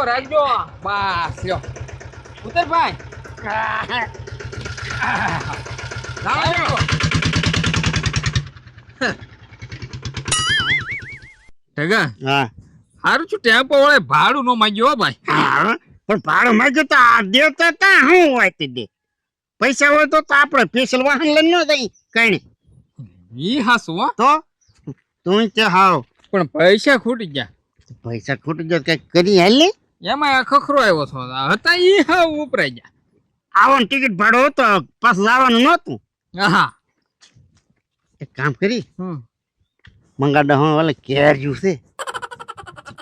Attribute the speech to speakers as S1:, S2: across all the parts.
S1: રાખજો બસ લ્યો ઉતર ભાઈ લાવો ઠગા
S2: હા
S1: હારું છું ટેમ્પો વાળે ભાડું નો માંગ્યો હો ભાઈ
S2: હા પણ ભાડું માંગ્યું તો આ દેવતા તા શું હોય તે દે પૈસા હોય તો આપણે સ્પેશિયલ વાહન લઈને ન જઈ કઈ
S1: ઈ હાસુ હો
S2: તો તું તે હાવ
S1: પણ પૈસા ખૂટી ગયા
S2: પૈસા ખૂટી જાય કઈ કરી હાલ ને
S1: એમાં આ ખખરો આવ્યો છો હતા ઈ હાવ ઉપરાઈ ગયા
S2: આવવાનું ટિકિટ ભાડો હતો પાછું જવાનું નહોતું
S1: હા
S2: એક કામ કરી મંગાડા હું વાલે કેર્યું છે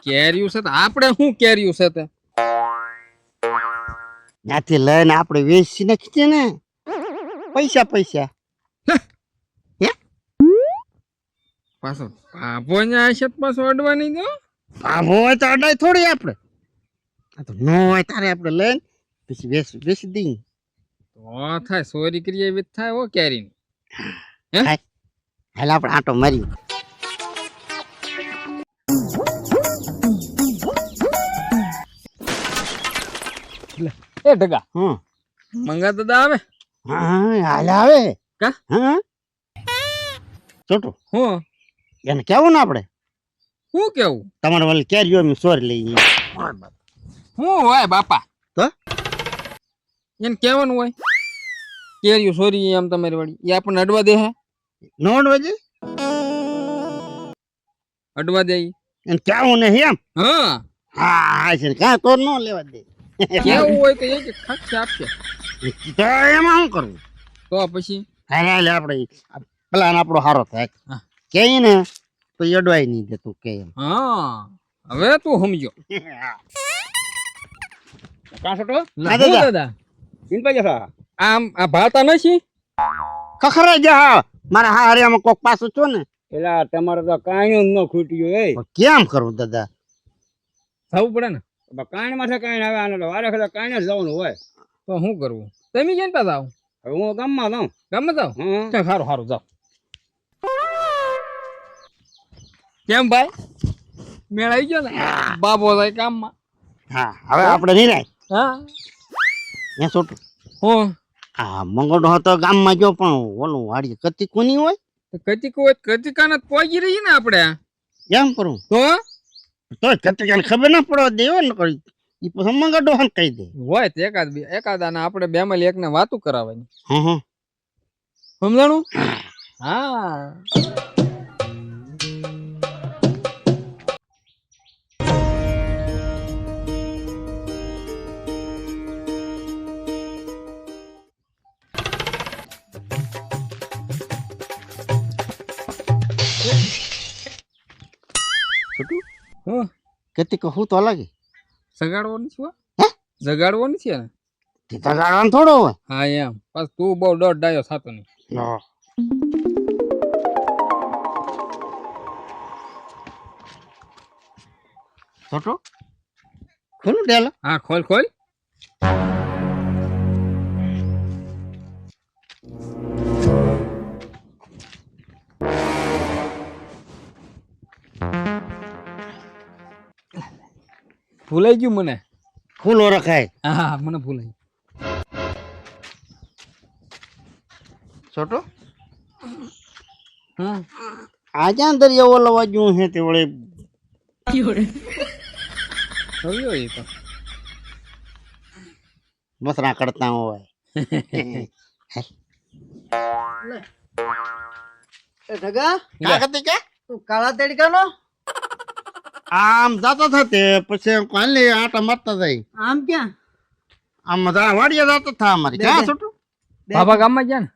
S1: કેર્યું છે તો આપણે શું કેર્યું છે તે
S2: ત્યાંથી લઈને આપણે વેચી નાખીએ ને પૈસા પૈસા
S1: પાછો બાપો ન્યા હશે પાછો અડવાની દો
S2: ભાભો હોય તો અડાય થોડી આપણે આ તો ન હોય તારે આપણે લઈને પછી વેચી દઈએ
S1: તો થાય સોરી કરીએ એવી થાય હો કેરીની
S2: હાલ આપણે આટો મારી
S1: એ ઢગા મંગા દાદા આવે
S2: હા હાલ આવે
S1: કા
S2: હા છોટું
S1: હું
S2: એને કેવું ને આપણે
S1: શું કેવું
S2: તમારે વાલી કેરીઓ અમે સોરી લઈ
S1: હું હોય બાપા
S2: તો
S1: એને કેવાનું હોય કેરીઓ સોરી એમ તમારી વાળી એ આપણને અડવા દે હે
S2: નોડ વજે
S1: અડવા દે
S2: એને કેવું ને એમ
S1: હા
S2: હા છે કાં તો ન લેવા દે
S1: કેવું હોય તો એ કે ખર્ચ આપશે
S2: તો એમાં શું કરવું
S1: તો પછી
S2: હાલ આપણે પ્લાન આપણો સારો થાય કે ને તો અડવાય નહીં દે તું કે એમ
S1: હા હવે તું સમજો
S3: કાસટો
S1: દાદા
S3: ચિંતા જસા
S1: આમ આ ભાતા નથી
S2: ખખરાઈ જા મારા હારિયામાં કોક પાછું છો ને
S3: એલા તમારે તો કાંઈ ન ખૂટ્યું એ
S2: કેમ કરું દાદા
S1: થવું પડે ને
S3: કાંઈ માથે કાંઈ આવે આને વારે ખરે કાંઈ જ જવાનું હોય
S1: તો શું કરવું તમે કેમ તા જાવ
S3: હવે હું ગામમાં જાઉં
S1: ગામમાં જાવ
S3: હમ
S1: ચાલ સારું સારું જાવ કેમ ભાઈ મેળ આવી ગયો ને બાબો જાય કામમાં
S2: હા હવે આપણે નિરાય
S1: હા
S2: ત્યાં છોટું
S1: હું
S2: હા મંગળો હતો ગામમાં જો પણ ઓલું વાડી કતી કોની હોય
S1: કતિકાને પહોંચી રહી ને આપણે
S2: એમ કરું
S1: તો
S2: તો કતિકાને ખબર ના પડવા દેવો ને કરી એ પછી મંગળો હન કહી દે
S1: હોય તો એકાદાને આપણે બે માં એક ને વાતું કરાવવાની
S2: હા
S1: સમજાણું હા
S2: છોટું
S1: હું
S2: કતી કહું તો લાગે
S1: જગાડવાની છે
S2: હે
S1: જગાડવાની છે ને
S2: તે તો ગાળવાનું થોડો હોય
S1: હા એમ બસ તું બહુ દોઢ ડાયો થતો નહીં
S2: છોટું ખોલું ડેલો
S1: હા ખોલ ખોલ ભૂલાઈ ગયું મને
S2: ખુલ્લો રખાય
S1: હા મને ભૂલાઈ
S2: છોટું
S1: હા
S2: આજે અંદર એવો લવાજ્યું છે તે વળે
S1: થયો એ તો
S2: મસરા કરતા હોય
S4: કાળા તડકાનો
S2: આમ જતો થતે પછી કાલે આટા મારતા જાય
S4: આમ ક્યાં
S2: આમ વાડિયા જતો થા અમારી ક્યાં છોટું
S1: બાબા ગામમાં ગયા ને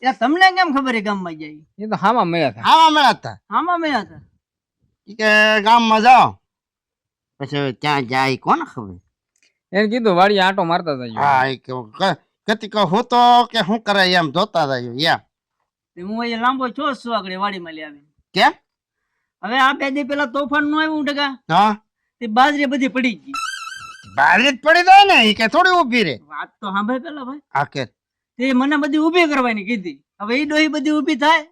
S4: યાર તમને કેમ ખબર એ ગામમાં જાય
S1: એ તો હામાં મળ્યા હતા
S2: આવા મળ્યા હતા
S4: આમાં મેં હતા
S2: ઈ કે ગામમાં જાઓ પછી હવે ત્યાં જાય કોને ખબર
S1: એને કીધું વાડી આંટો મારતા જાય
S2: હા એ કે કતી કહું હું તો કે શું કરે એમ જોતા જાય યા
S4: તે હું અહીંયા લાંબો છો આગળ વાડીમાં લઈ આવી
S2: કેમ
S4: હવે આ બે દી પેલા તોફાન નું આવ્યું ટકા
S2: હા
S4: તે બાજરી બધી પડી ગઈ
S2: બહાર જ પડી જાય ને ઈ કે થોડી ઊભી રે
S4: વાત તો સાંભળે પેલા ભાઈ
S2: હા કે
S4: તે મને બધી ઊભી કરવાની કીધી હવે એ ડોહી બધી ઊભી થાય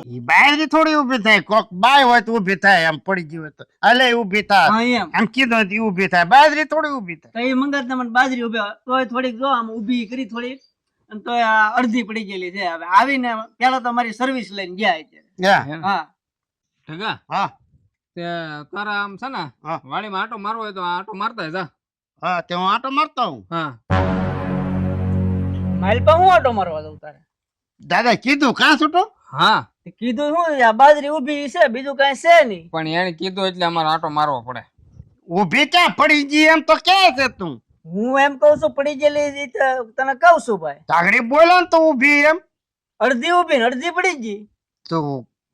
S2: ઈ બાયરી થોડી ઊભી થાય કોક બાય હોય તો ઊભી થાય આમ પડી ગઈ હોય તો અલે ઊભી થાય
S4: હા એમ
S2: આમ કીધું હોય તો ઈ ઊભી થાય બાયરી થોડી ઊભી થાય
S4: તો એ મંગત મને બાજરી ઉભી તોય થોડીક જો આમ ઊભી કરી થોડીક અને તોય આ અડધી પડી ગયેલી છે હવે આવીને પેલા તો મારી સર્વિસ લઈને ગયા અત્યારે
S2: હા
S4: હા
S1: ઠગા
S2: હા
S1: તે તારા આમ છે ને
S2: હા.
S1: વાડીમાં આટો મારવો હોય તો આટો મારતા જા.
S2: હા તે હું આટો મારતો હું
S1: હા
S4: માઇલ પર હું ઓટો મારવા દઉં તારે
S2: દાદા કીધું કાં છૂટો
S1: હા
S4: તે કીધું શું આ બાજરી ઊભી છે બીજું કઈ છે નહીં
S1: પણ એને કીધું એટલે અમારે આટો મારવો પડે.
S2: ઊભી ક્યાં પડી ગઈ એમ તો કે છે તું
S4: હું એમ કઉ છું પડી ગયેલી ઈ તો તને કઉ છું ભાઈ
S2: તાગડી બોલો ને તો ઊભી એમ
S4: અડધી ઊભી ને અડધી પડી ગઈ
S2: તું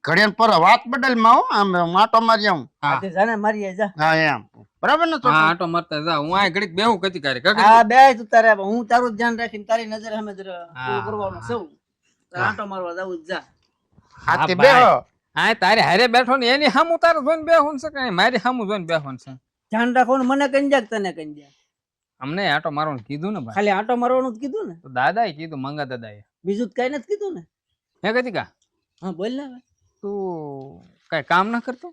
S2: ઘડિયાળ પર વાત બદલ માં હો આમ માટો મારી આવું
S1: હા
S4: તે જાને મારી જા
S2: હા એમ બરાબર ને
S1: હા
S2: છોટું
S1: આટો મારતા જા. હું આ ઘડીક બેહું કતી કારે કાકા.
S4: હા બે તું તારે હું તારું જ ધ્યાન રાખીને તારી નજર સામે જરા
S1: હા,
S4: પૂરું કરવાનું સૌ આંટો મારવા જવું જ જા
S2: હા તે
S1: હા,
S2: બેહો
S1: હા તારે હારે બેઠો ને એની સામું તારે જોઈને બેહું છે કે મારી સામું જોઈને બેહું છે.
S4: ધ્યાન રાખવાનું મને કઈ જા તને કઈ જા
S1: અમને આટો મારવાનું કીધું ને ભાઈ.
S4: ખાલી આંટો મારવાનું જ કીધું ને
S1: તો દાદાએ કીધું મંગા દાદાએ.
S4: બીજું તો કઈ નથી કીધું ને
S1: હે કતી કા
S4: હા બોલ ને હવે.
S1: તું કઈ કામ ના કરતો?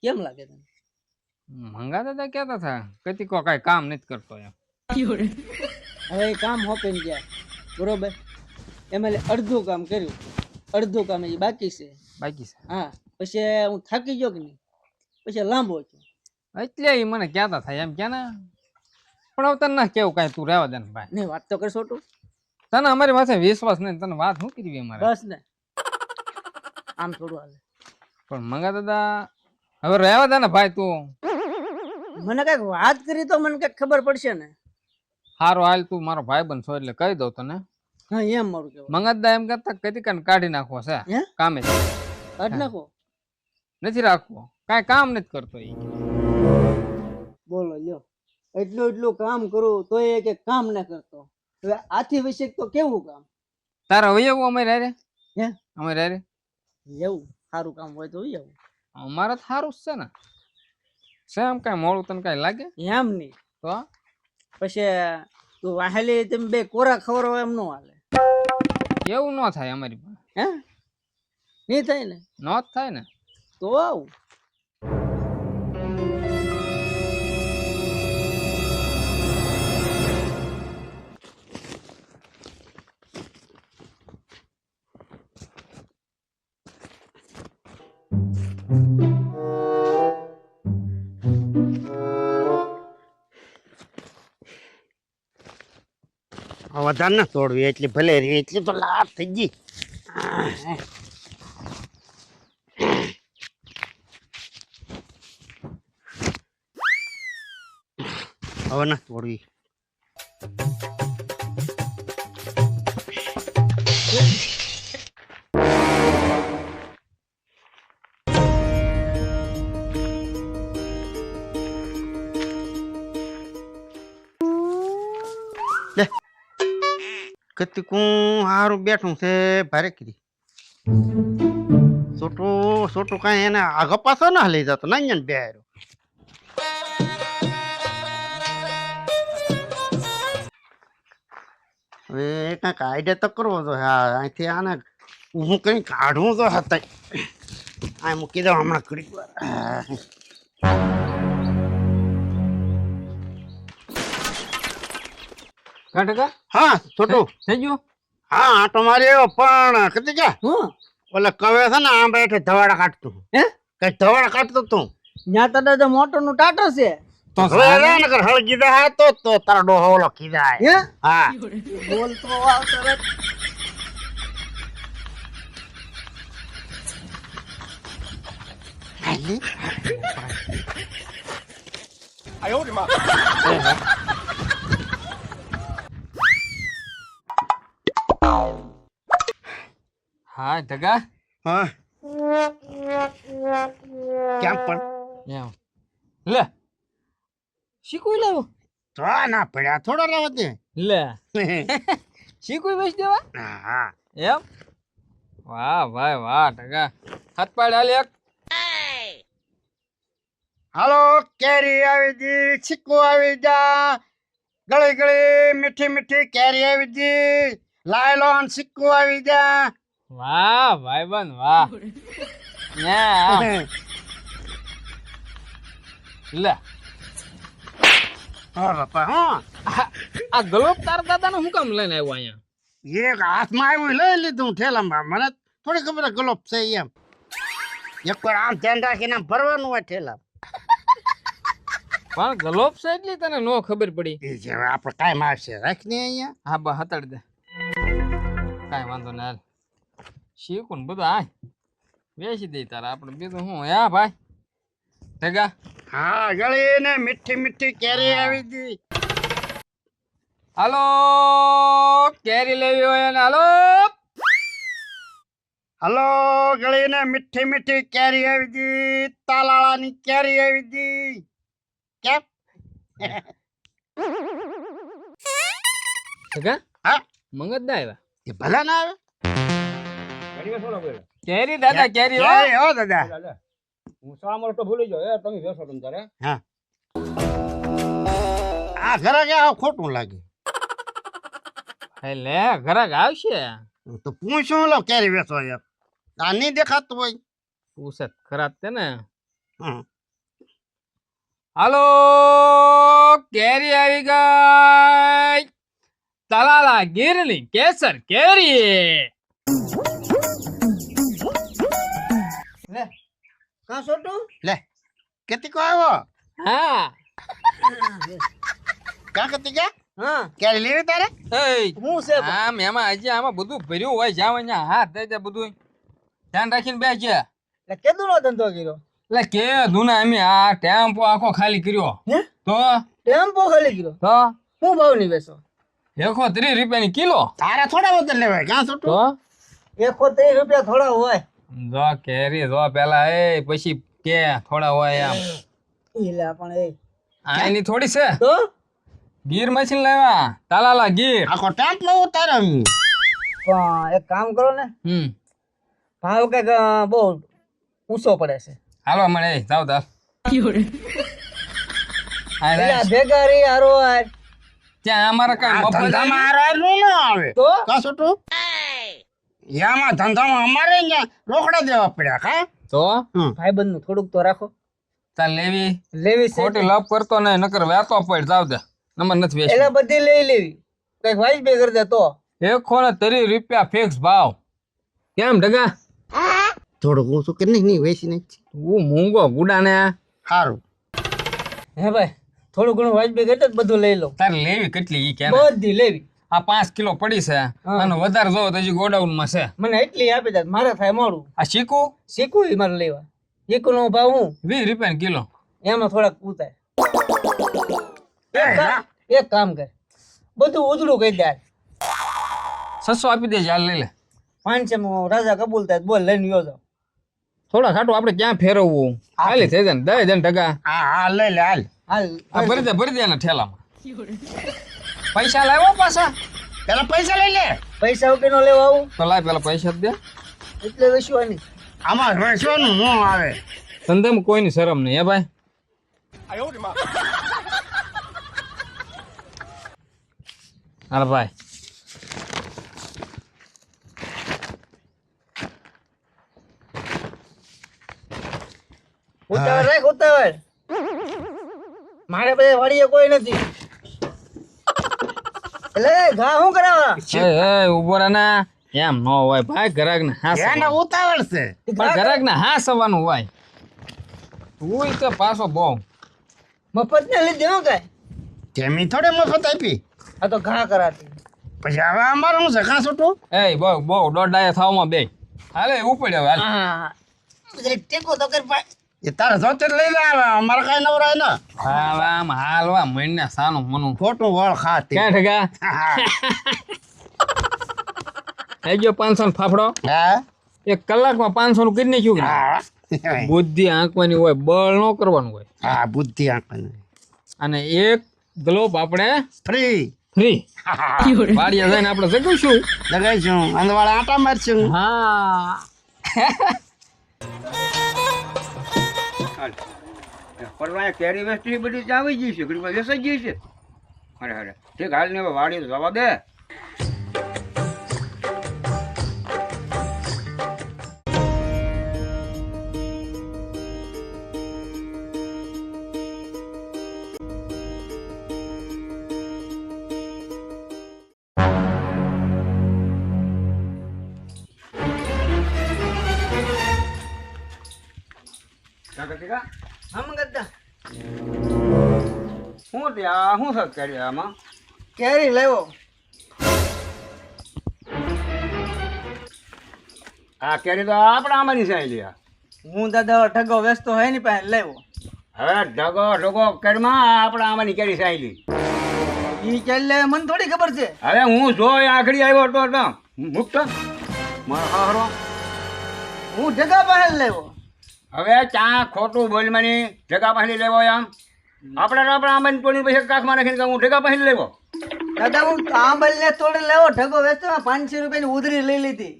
S4: કેમ લાગે તને
S1: મંગા દાદા કહેતા હતા કતી કો કઈ કામ નથી કરતો એમ.
S4: હવે એ કામ હોપીને ગયા બરોબર એમાં અડધું કામ કર્યું અડધું કામ એ બાકી છે
S1: બાકી છે
S4: હા પછી હું થાકી ગયો કે નહીં પછી લાંબો છું
S1: એટલે એ મને કહેતા થાય એમ કે ને પણ હવે તને ના કેવું કાંઈ તું રહેવા દે ને ભાઈ.
S4: નહીં વાત તો કર છોટું
S1: તને અમારી પાસે વિશ્વાસ નહીં તને વાત શું કરવી અમારે.
S4: બસ ને આમ થોડું હાલે
S1: પણ મંગા દાદા હવે રહેવા દે ને ભાઈ તું.
S4: મને કઈક વાત કરી તો મને કઈક ખબર પડશે ને
S1: હારો હાલ તું મારો ભાઈ બન છો એટલે કહી દઉં તને.
S4: હા એમ મારું કેવું
S1: મંગા દાદા એમ કહેતા કદી કાને કાઢી નાખવો છે
S4: હે
S1: કામે
S4: કાઢ નાખો
S1: નથી રાખવો કાંઈ કામ નથી કરતો એ.
S4: બોલો લ્યો એટલું કામ કરું તો એ કે કામ ના કરતો હવે આથી વિશે તો કેવું કામ
S1: તારા હોય એવું અમારે હારે
S4: હે
S1: અમારે હારે
S4: એવું સારું કામ હોય તો એવું
S1: અમારે તો સારું જ છે ને. છે એમ કાંઈ મોડું તને કાંઈ લાગે
S4: એમ નહીં
S1: તો
S4: પછી તું વાહેલી તમે બે કોરા ખવરો એમ ન હાલે
S1: એવું ન થાય અમારી પાસે.
S4: હે નહીં થાય ને
S1: ન જ થાય ને.
S4: તો આવું
S2: વધારે ના તોડવી એટલી ભલે રે એટલી તો લાભ થઈ ગઈ હવે ના તોડવી કતિકું હારું બેઠું છે ભારે કરી છોટું કઈ એને આગળ પાછો ના લઈ જતો ના ને બે હારું હવે કઈક આઈડિયા તો કરવો તો હા અહીંથી આને હું કઈ કાઢવું તો હતા આ મૂકી દઉં હમણાં ઘડીક વાર
S1: કાઢકા
S2: હા છોટું
S1: થઈ ગયું.
S2: હા આટો માર્યો પણ કદી ક્યાં
S4: હું
S2: ઓલે કવે છે ને આમ બેઠે ધવાડા કાઢતું
S4: હે
S2: કઈ ધવાડા કાઢતું તું
S4: ત્યાં તો દાદા મોટર નું ટાટર છે
S1: તો
S2: હવે રે નકર હળગી દે હા તો તારો ડોહો ઓલો કીધા
S4: હે
S2: હા
S4: બોલતો આવતો રે
S1: હા ઢગા
S2: હા કેમ પણ
S1: એમ લે શીખવી લાવ્યો
S2: તો ના પડ્યા થોડો રહેવા દે
S1: લે શીખવી બેસી દેવા
S2: હા
S1: એમ વાહ ભાઈ વાહ ઢગા હાથ પાડ હાલ એક.
S2: હાલો કેરી આવી જી છીકુ આવી જા ગળી ગળી મીઠી મીઠી કેરી આવી જી લાયલોન છીકુ આવી જા
S1: વાહ ભાઈબંધ વાહ ન્યા લે
S2: હા બાપા હા
S1: આ ગલોબ તાર દાદા હું કામ લઈને આવ્યો અહીંયા
S2: એક હાથમાં આવ્યું લઈ લીધું ઠેલામાં મને થોડી ખબર ગલોપ છે એમ એક વાર આમ ધ્યાન રાખીને આમ ભરવાનું હોય ઠેલા
S1: પણ ગલોબ છે એટલી તને નો ખબર પડી
S2: એ જે આપણે કાંઈ આવશે રાખને અહીંયા
S1: હા બા હતાડી દે કાંઈ વાંધો ના હાલ શીખું ને બધું આ વેચી દઈ તારા આપણે બીજું શું હા ભાઈ ભેગા
S2: હા ગળીને મીઠી મીઠી કેરી આવી ગઈ
S1: હાલો કેરી લેવી હોય ને હાલો
S2: હલો ગળીને મીઠી મીઠી કેરી આવી ગઈ તાલાળાની કેરી આવી ગઈ કેમ
S1: ભેગા
S2: હા
S1: મંગત દા આવ્યા
S2: એ ભલા ના આવે
S3: ઘડીમાં શું લાગે?
S1: કેરી દાદા કેરી હો
S2: કેરી હો દાદા
S3: લે, લે. હું સામર તો ભૂલી જાઉં તમે બેસો તમે તારે
S2: હા આ ઘરે ગયા ખોટું લાગે
S1: લે ઘરાક આવશે
S2: તો પૂછું લો કેરી વેચો એમ આ નહીં દેખાતું હોય
S1: પૂછે ખરાબ છે ને
S2: હમ.
S1: હાલો કેરી આવી ગઈ તલાલા ગીરની કેસર કેરી
S4: લે કાં છોટું
S2: લે કેતી આવ્યો
S1: હા
S2: ક્યાં કેતી ગયા
S4: હા
S2: કેરી લેવી તારે
S1: એય,
S4: હું છે ભાઈ?
S1: આમ એમાં હજી આમાં બધું ભર્યું હોય જાવ અહીંયા હાથ દઈ દે બધું ધ્યાન રાખીને બેસજે
S4: એટલે કેદુનો ધંધો કર્યો
S1: એટલે કે દુના અમે આ ટેમ્પો આખો ખાલી કર્યો
S4: હે
S1: તો
S4: ટેમ્પો ખાલી કર્યો
S1: તો
S4: શું ભાવની વેચો
S1: 130 રૂપિયાની કિલો
S2: તારે થોડા વધારે લેવાય ક્યાં
S1: તો
S2: છોટું
S4: 130 રૂપિયા થોડા હોય
S1: જો કેરી જો પેલા એ પછી કે થોડા હોય એમ
S4: એલા પણ એ
S1: આ એની થોડી છે
S4: તો
S1: ગીર મશીન લાવ્યા તાલાલા ગીર
S2: આખો ટેમ્પ માં ઉતારે
S4: પણ એક કામ કરો ને ભાવ કઈક બહુ ઊંચો પડે છે
S1: હાલો મળે જાવ તાર
S4: એટલે ભેગા રહી હારો હાર
S1: ત્યાં અમારે કઈ મફત
S2: ધંધામાં હારા નું ન આવે
S4: તો
S2: ક્યાં છોટું યામાં ધંધામાં અમારે અહીંયા રોકડા દેવા પડ્યા કા
S1: તો
S4: ભાઈબંધ નું થોડુંક તો રાખો
S1: તાર લેવી
S4: લેવી છે
S1: ખોટી લપ કરતો ને નકર વેતો પડ જાવ દે નંબર નથી વેચી
S4: એટલે બધી લઈ લેવી કઈક વાઈસ બે કરી દે તો
S1: 130 રૂપિયા ફિક્સ ભાવ કેમ ડગા
S2: થોડુંક ઓછું કે નહીં વેચી નાખી
S1: તું મૂંગો ગુડા ને
S2: સારું
S4: હે ભાઈ થોડું ઘણું વાઈસ બે કરી દે તો બધું લઈ લો
S1: તારે લેવી કેટલી ઈ કે
S4: બધી લેવી
S1: આ 5 કિલો પડી છે અને વધારે જો તો હજી ગોડાઉન માં છે
S4: મને એટલી આપી દે મારે થાય મોડું
S1: આ શીખું
S4: શીખવું ઈ મારે લેવા એકનો ભાવ હું
S1: 20 રૂપિયા કિલો
S4: એમાં થોડાક પૂતાય એક કામ કર બધું ઉજળું કહી દે
S1: 600 આપી દેજે હાલ લઈ લે
S4: 500 રાજા કબૂલ થાય તો બોલ લઈને યો જાવ
S1: થોડા ખાટું આપણે ક્યાં ફેરવવું ખાલી થઈ જાય ને દઈ દે ને ટકા
S2: હા હા લઈ લે હાલ
S4: હાલ
S1: આ ભરી દે ને ઠેલામાં પૈસા લાવ્યો પાછા
S2: પેલા પૈસા લઈ લે
S4: પૈસા ઉકેનો લેવા આવું
S1: તો લાય પેલા પૈસા જ દે
S4: એટલે વેચવાની
S2: આમાં વેચવાનું ન આવે
S1: ધંધામાં કોઈની શરમ નહીં હે ભાઈ હાલ ભાઈ
S4: ઉતાવળ રાખ ઉતાવળ મારે બધા વાડીએ કોઈ નથી એટલે ઘા શું કરાવા
S1: એ ઉભો રહે ને એમ ન હોય ભાઈ ઘરાક ને હા
S2: એને ઉતાવળ છે
S1: પણ ઘરાક ને હા સવાનું હોય તું તો પાછો બહુ
S4: મફત ને લીધી હું કઈ
S2: તેમી થોડી મફત આપી
S4: આ તો ઘા કરાતી
S2: પછી હવે અમારું શું છે કાં છોટું
S1: એ બહુ બહુ દોડાયા થાવમાં બે હાલે ઉપડ હવે હાલ
S4: હા ટેકો તો કર ભાઈ
S2: એ તારે જોતે જ લઈ લે આવે અમારે કઈ નવરાય ને
S1: હાલવા હાલવા મહિને સાનું મનું
S2: ખોટું વળ ખાતી
S1: ક્યાં ઠગા થઈ ગયો 500 નો ફાફડો
S2: હા
S1: 1 કલાકમાં 500 નું કરી નાખ્યું કે
S2: હા
S1: બુદ્ધિ આંકવાની હોય બળ ન કરવાનું હોય
S2: હા બુદ્ધિ આંકવાની
S1: અને એક ગ્લોબ આપણે
S2: ફ્રી
S1: ફ્રી વાડીએ જઈને આપણે જગીશું
S2: લગાઈશું અંદવાળા આટા મારશું
S1: હા
S3: હાલ પરવાય કેરી વેસ્ટી બધી જ આવી ગઈ છે ઘડીમાં વેસાઈ ગઈ છે અરે અરે ઠીક હાલ ને હવે વાડી જવા દે ઠીકા
S4: આમ કરતા
S3: શું ત્યાં શું છે કેરી આમાં
S4: કેરી લેવો
S3: આ કેરી તો આપણે આમાંની સાઈ લે
S4: હું દાદા ઠગો વેચતો હોય ની પાસે લેવો
S3: હવે ઢગો ઢગો કેરીમાં આપણે આમાંની કેરી સાઈ લી
S4: ઈ ચાલ લે મને થોડી ખબર છે
S3: હવે હું જો આખડી આવ્યો હતો મુક્ત મારો હારો
S4: હું ઢગા પાસે લેવો
S3: હવે ચા ખોટું બોલ મને ઢગા પાસે લેવો આમ આપણે આંબાની તોડી પછી કાખમાં રાખીને હું ઢગા પાસે લેવો
S4: દાદા હું આંબલ ને તોડે લેવો ઢગો વેચતો 500 રૂપિયાની ઉધરી લઈ લીધી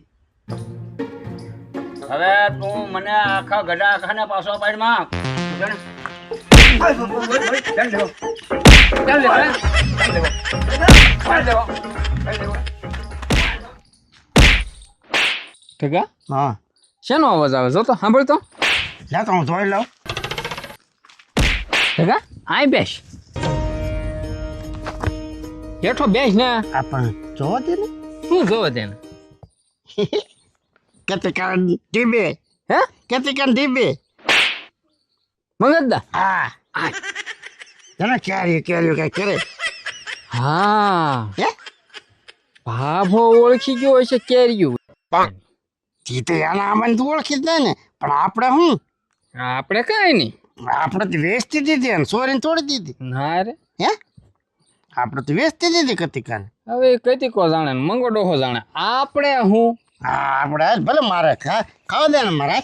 S3: હવે તું મને આખા ગઢા આખાને પાછો પાડમાં
S1: ઠીકા
S2: હા
S1: શેનો અવાજ આવે જો તો સાંભળ તો
S2: લે તો હું જોઈ લઉં
S1: ઠીકા આય બેસ હેઠો બેસ ને
S2: આપણે જોવો દે ને
S1: શું જોવે તેને
S2: કતિકાન ડીબે
S1: હે
S2: કતિકાન ડીબે
S1: મંગતદા
S2: હા તને કેરી કઈ કરે
S1: હા
S2: હે
S1: ભાભો ઓળખી ગયો હશે કેરીયું
S2: તી તો એના આમાં તું ઓળખી જ નહીં ને પણ આપણે શું
S1: આપણે કાંઈ નહીં
S2: આપણે તો વેચતી દીધી અને સોરીને તોડી દીધી
S1: ના રે
S2: હે આપણે તો વેચતી દીધી કતિકાને
S1: હવે કતિકો જાણે ને મંગોડોહો જાણે આપણે હું
S2: હા આપણે ભલે મારે ખાવા દે ને મારા